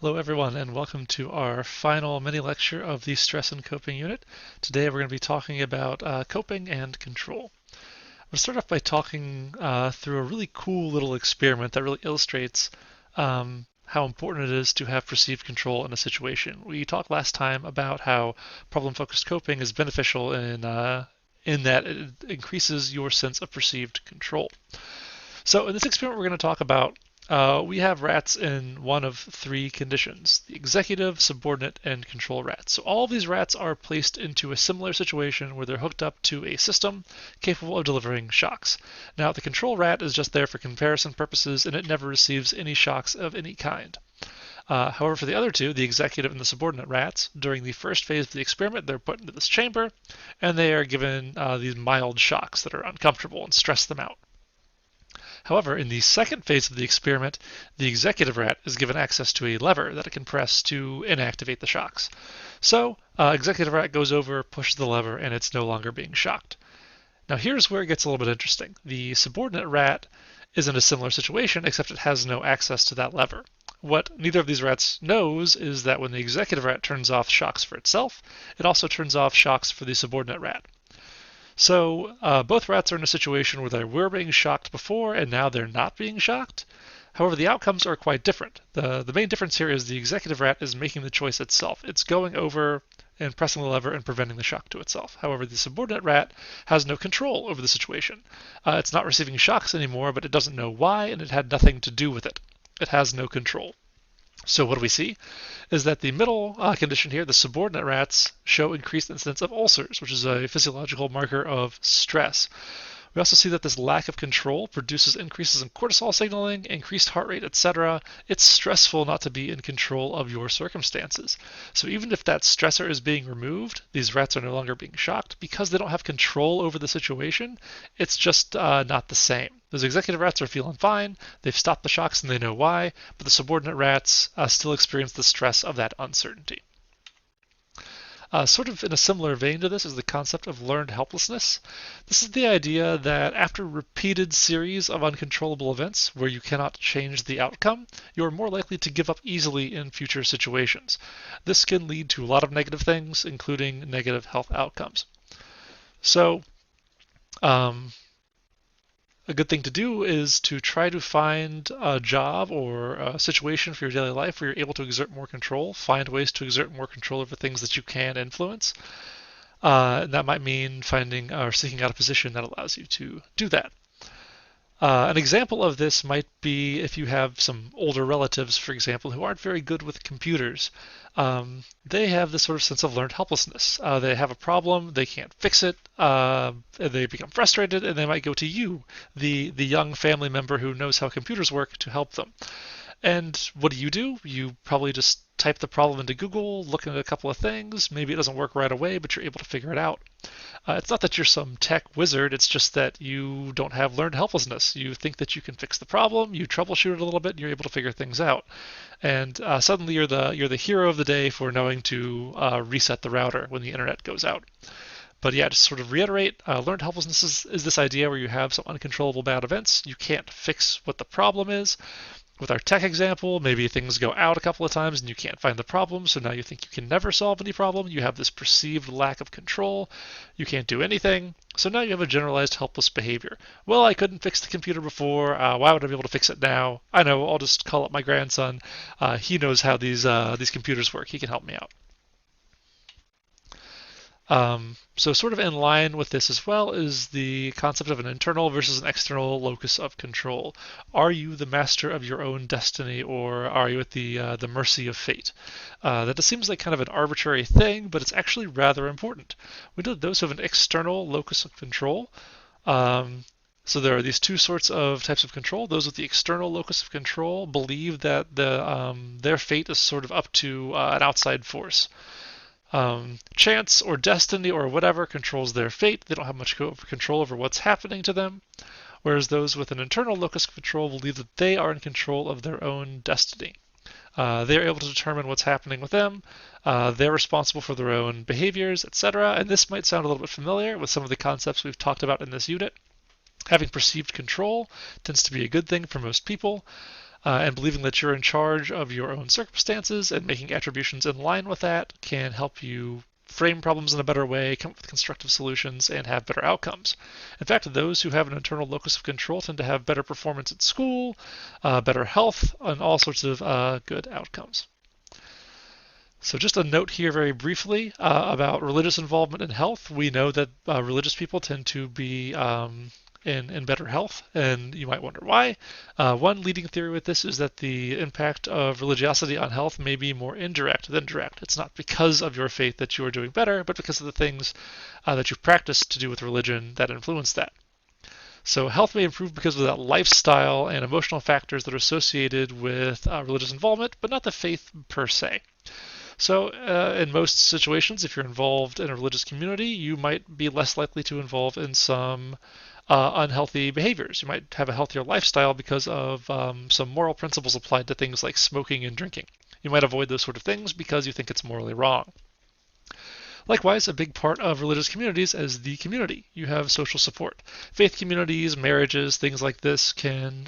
Hello everyone and welcome to our final mini lecture of the stress and coping unit. Today we're going to be talking about coping and control. I'm going to start off by talking through a really cool little experiment that really illustrates how important it is to have perceived control in a situation. We talked last time about how problem-focused coping is beneficial in that it increases your sense of perceived control. So in this experiment, we're going to talk about we have rats in one of three conditions: the executive, subordinate, and control rats. So all of these rats are placed into a similar situation where they're hooked up to a system capable of delivering shocks. Now, the control rat is just there for comparison purposes, and it never receives any shocks of any kind. However, for the other two, the executive and the subordinate rats, during the first phase of the experiment, they're put into this chamber, and they are given these mild shocks that are uncomfortable and stress them out. However, in the second phase of the experiment, the executive rat is given access to a lever that it can press to inactivate the shocks. So, executive rat goes over, pushes the lever, and it's no longer being shocked. Now here's where it gets a little bit interesting. The subordinate rat is in a similar situation, except it has no access to that lever. What neither of these rats knows is that when the executive rat turns off shocks for itself, it also turns off shocks for the subordinate rat. So both rats are in a situation where they were being shocked before and now they're not being shocked. However, the outcomes are quite different. The main difference here is the executive rat is making the choice itself. It's going over and pressing the lever and preventing the shock to itself. However, the subordinate rat has no control over the situation. It's not receiving shocks anymore, but it doesn't know why, and it had nothing to do with it. It has no control. So what do we see is that the middle condition here, the subordinate rats, show increased incidence of ulcers, which is a physiological marker of stress. We also see that this lack of control produces increases in cortisol signaling, increased heart rate, etc. It's stressful not to be in control of your circumstances. So even if that stressor is being removed, these rats are no longer being shocked because they don't have control over the situation. It's just not the same. Those executive rats are feeling fine. They've stopped the shocks and they know why, but the subordinate rats still experience the stress of that uncertainty. Sort of in a similar vein to this is the concept of learned helplessness. This is the idea that after repeated series of uncontrollable events where you cannot change the outcome, you're more likely to give up easily in future situations. This can lead to a lot of negative things, including negative health outcomes. So, a good thing to do is to try to find a job or a situation for your daily life where you're able to exert more control, find ways to exert more control over things that you can influence. And that might mean finding or seeking out a position that allows you to do that. An example of this might be if you have some older relatives, for example, who aren't very good with computers. They have this sort of sense of learned helplessness. They have a problem, they can't fix it, they become frustrated, and they might go to you, the young family member who knows how computers work, to help them. And what do? You probably just type the problem into Google, look at a couple of things. Maybe it doesn't work right away, but you're able to figure it out. It's not that you're some tech wizard, it's just that you don't have learned helplessness. You think that you can fix the problem, you troubleshoot it a little bit, and you're able to figure things out. And suddenly you're the hero of the day for knowing to reset the router when the internet goes out. But yeah, just sort of reiterate, learned helplessness is this idea where you have some uncontrollable bad events. You can't fix what the problem is. With our tech example, maybe things go out a couple of times and you can't find the problem, so now you think you can never solve any problem. You have this perceived lack of control. You can't do anything. So now you have a generalized helpless behavior. Well, I couldn't fix the computer before. Why would I be able to fix it now? I know, I'll just call up my grandson. He knows how these computers work. He can help me out. So sort of in line with this as well is the concept of an internal versus an external locus of control. Are you the master of your own destiny, or are you at the mercy of fate? That just seems like kind of an arbitrary thing, but it's actually rather important. We know that those who have an external locus of control, so there are these two sorts of types of control. Those with the external locus of control believe that their fate is sort of up to an outside force. Chance or destiny or whatever controls their fate. They don't have much control over what's happening to them. Whereas those with an internal locus of control believe that they are in control of their own destiny. They're able to determine what's happening with them. They're responsible for their own behaviors, etc. And this might sound a little bit familiar with some of the concepts we've talked about in this unit. Having perceived control tends to be a good thing for most people. And believing that you're in charge of your own circumstances and making attributions in line with that can help you frame problems in a better way, come up with constructive solutions, and have better outcomes. In fact, those who have an internal locus of control tend to have better performance at school, better health, and all sorts of good outcomes. So just a note here very briefly about religious involvement in health. We know that religious people tend to be in better health, and you might wonder why. One leading theory with this is that the impact of religiosity on health may be more indirect than direct. It's not because of your faith that you are doing better, but because of the things that you've practiced to do with religion that influence that. So health may improve because of that lifestyle and emotional factors that are associated with religious involvement, but not the faith per se. So, in most situations, if you're involved in a religious community, you might be less likely to involve in some unhealthy behaviors. You might have a healthier lifestyle because of some moral principles applied to things like smoking and drinking. You might avoid those sort of things because you think it's morally wrong. Likewise, a big part of religious communities is the community. You have social support. Faith communities, marriages, things like this can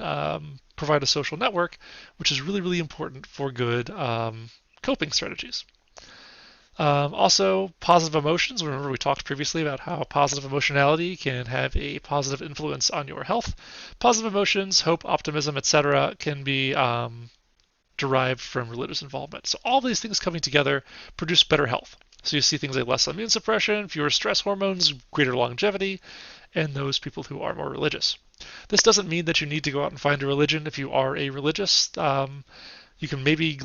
provide a social network, which is really, really important for good coping strategies. Also, positive emotions. Remember, we talked previously about how positive emotionality can have a positive influence on your health. Positive emotions, hope, optimism, etc., can be derived from religious involvement. So, all these things coming together produce better health. So, you see things like less immune suppression, fewer stress hormones, greater longevity, in those people who are more religious. This doesn't mean that you need to go out and find a religion if you are a religious. You can maybe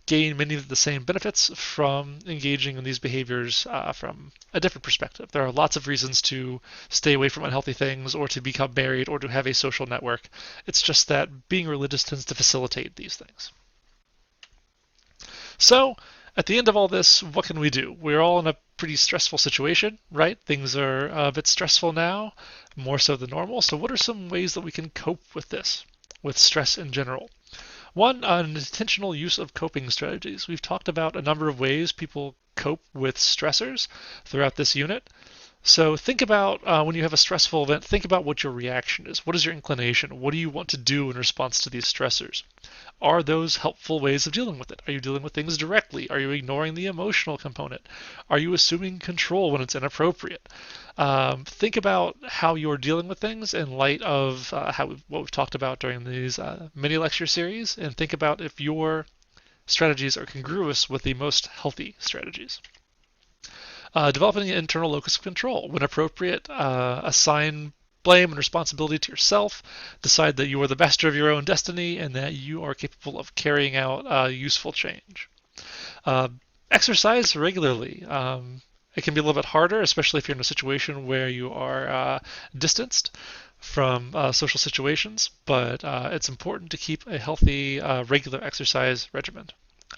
gain many of the same benefits from engaging in these behaviors from a different perspective. There are lots of reasons to stay away from unhealthy things or to become married or to have a social network. It's just that being religious tends to facilitate these things. So, at the end of all this, what can we do? We're all in a pretty stressful situation, right? Things are a bit stressful now, more so than normal. So, what are some ways that we can cope with this, with stress in general? One, an intentional use of coping strategies. We've talked about a number of ways people cope with stressors throughout this unit. So think about when you have a stressful event, think about what your reaction is. What is your inclination? What do you want to do in response to these stressors? Are those helpful ways of dealing with it? Are you dealing with things directly? Are you ignoring the emotional component? Are you assuming control when it's inappropriate? Think about how you're dealing with things in light of what we've talked about during these mini lecture series, and think about if your strategies are congruous with the most healthy strategies. Developing an internal locus of control. When appropriate, assign blame and responsibility to yourself. Decide that you are the master of your own destiny and that you are capable of carrying out useful change. Uh, Exercise regularly. It can be a little bit harder, especially if you're in a situation where you are distanced from social situations, but it's important to keep a healthy, regular exercise regimen.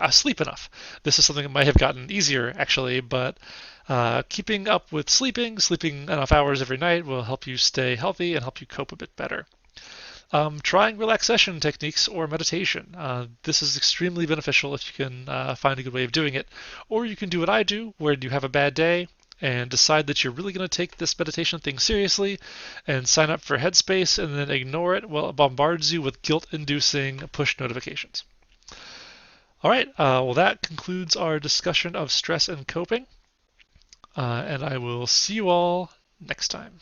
Sleep enough. This is something that might have gotten easier, actually, but keeping up with sleeping enough hours every night will help you stay healthy and help you cope a bit better. Trying relaxation techniques or meditation. This is extremely beneficial if you can find a good way of doing it. Or you can do what I do, where you have a bad day and decide that you're really going to take this meditation thing seriously and sign up for Headspace and then ignore it while it bombards you with guilt-inducing push notifications. All right, well, that concludes our discussion of stress and coping, and I will see you all next time.